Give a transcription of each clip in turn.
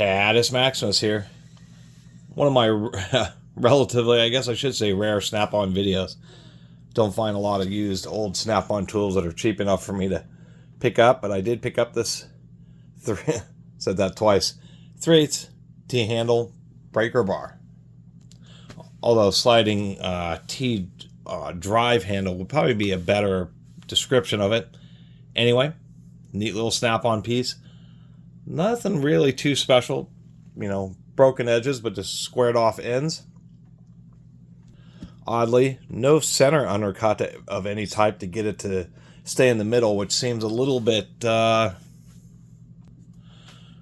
Catus Maximus here. One of my relatively, I guess I should say, rare snap-on videos. Don't find a lot of used old snap-on tools that are cheap enough for me to pick up, but I did pick up this, said that twice, 3/8 T-handle breaker bar. Although sliding T drive handle would probably be a better description of it. Anyway, neat little snap-on piece. Nothing really too special, broken edges, but just squared off ends. Oddly, no center undercut of any type to get it to stay in the middle, which seems a little bit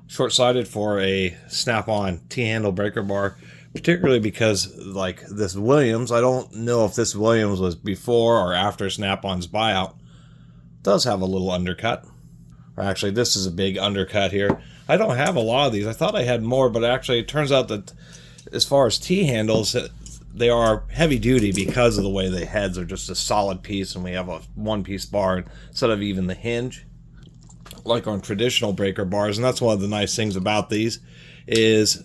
short-sighted for a snap-on T-handle breaker bar, particularly because, like this Williams, I don't know if this Williams was before or after Snap-on's buyout, does have a little undercut. Or actually, this is a big undercut here. I don't have a lot of these. I thought I had more, but actually it turns out that as far as T-handles, they are heavy-duty because of the way the heads are just a solid piece, and we have a one-piece bar instead of even the hinge, like on traditional breaker bars. And that's one of the nice things about these is,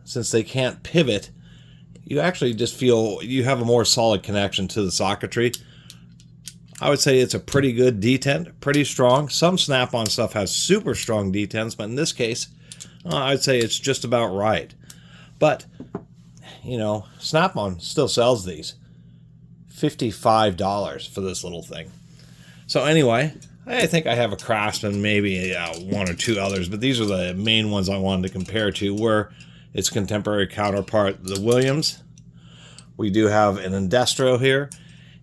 since they can't pivot, you actually just feel you have a more solid connection to the socketry. I would say it's a pretty good detent, pretty strong. Some Snap-on stuff has super strong detents, but in this case, I'd say it's just about right. But, Snap-on still sells these. $55 for this little thing. So anyway, I think I have a Craftsman, maybe one or two others, but these are the main ones I wanted to compare to, where its contemporary counterpart, the Williams. We do have an Indestro here.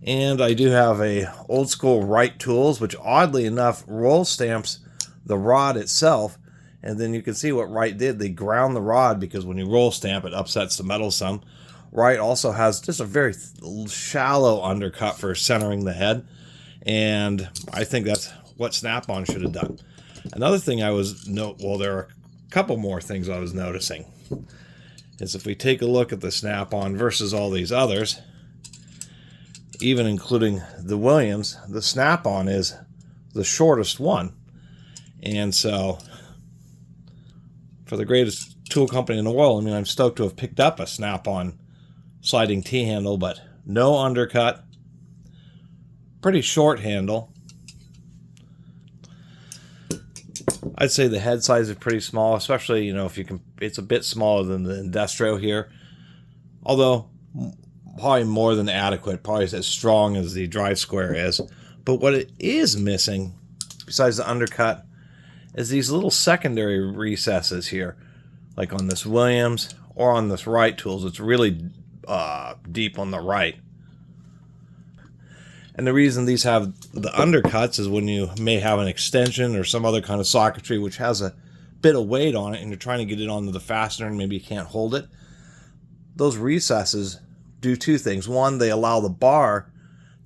And I do have a old school Wright tools, which oddly enough roll stamps the rod itself. And then you can see what Wright did. They ground the rod because when you roll stamp, it upsets the metal some. Wright also has just a very shallow undercut for centering the head. And I think that's what Snap-on should have done. Another thing there are a couple more things I was noticing. Is if we take a look at the Snap-on versus all these others, even including the Williams, the Snap-on is the shortest one. And so, for the greatest tool company in the world, I'm stoked to have picked up a Snap-on sliding T-handle, but no undercut, pretty short handle. I'd say the head size is pretty small, especially, if you can, it's a bit smaller than the Indestro here. Although, probably more than adequate, probably as strong as the drive square is. But what it is missing, besides the undercut, is these little secondary recesses here. Like on this Williams or on this Wright tools, it's really deep on the right. And the reason these have the undercuts is when you may have an extension or some other kind of socketry which has a bit of weight on it and you're trying to get it onto the fastener and maybe you can't hold it. Those recesses do two things. One, they allow the bar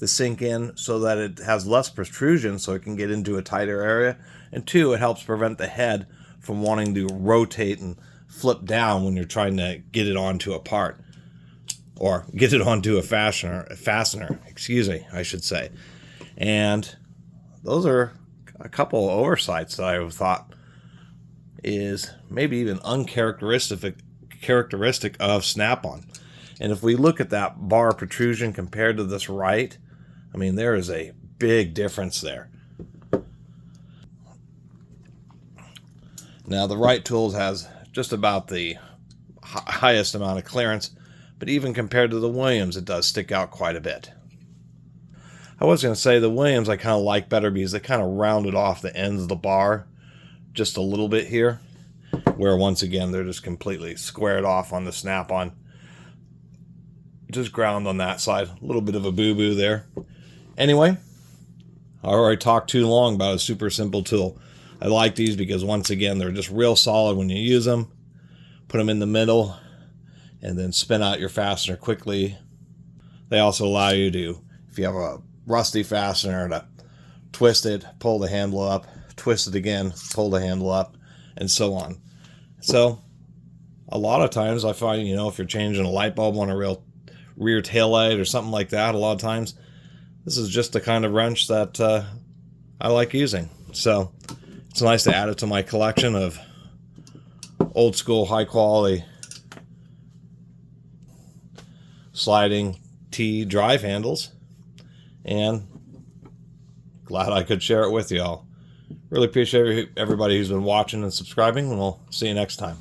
to sink in so that it has less protrusion so it can get into a tighter area. And two, it helps prevent the head from wanting to rotate and flip down when you're trying to get it onto a part. Or get it onto a fastener, I should say. And those are a couple of oversights that I thought is maybe even uncharacteristic of Snap-on. And if we look at that bar protrusion compared to this Wright, there is a big difference there. Now, the Wright tools has just about the highest amount of clearance, but even compared to the Williams, it does stick out quite a bit. I was going to say the Williams I kind of like better because they kind of rounded off the ends of the bar just a little bit here, where once again, they're just completely squared off on the Snap-on. Just ground on that side. A little bit of a boo-boo there. Anyway, I already talked too long about a super simple tool. I like these because, once again, they're just real solid when you use them. Put them in the middle and then spin out your fastener quickly. They also allow you to, if you have a rusty fastener, to twist it, pull the handle up, twist it again, pull the handle up, and so on. So, a lot of times I find, if you're changing a light bulb on a real rear tail light or something like that, a lot of times this is just the kind of wrench that I like using. So it's nice to add it to my collection of old school, high quality sliding T drive handles. And glad I could share it with y'all. Really appreciate everybody who's been watching and subscribing, and we'll see you next time.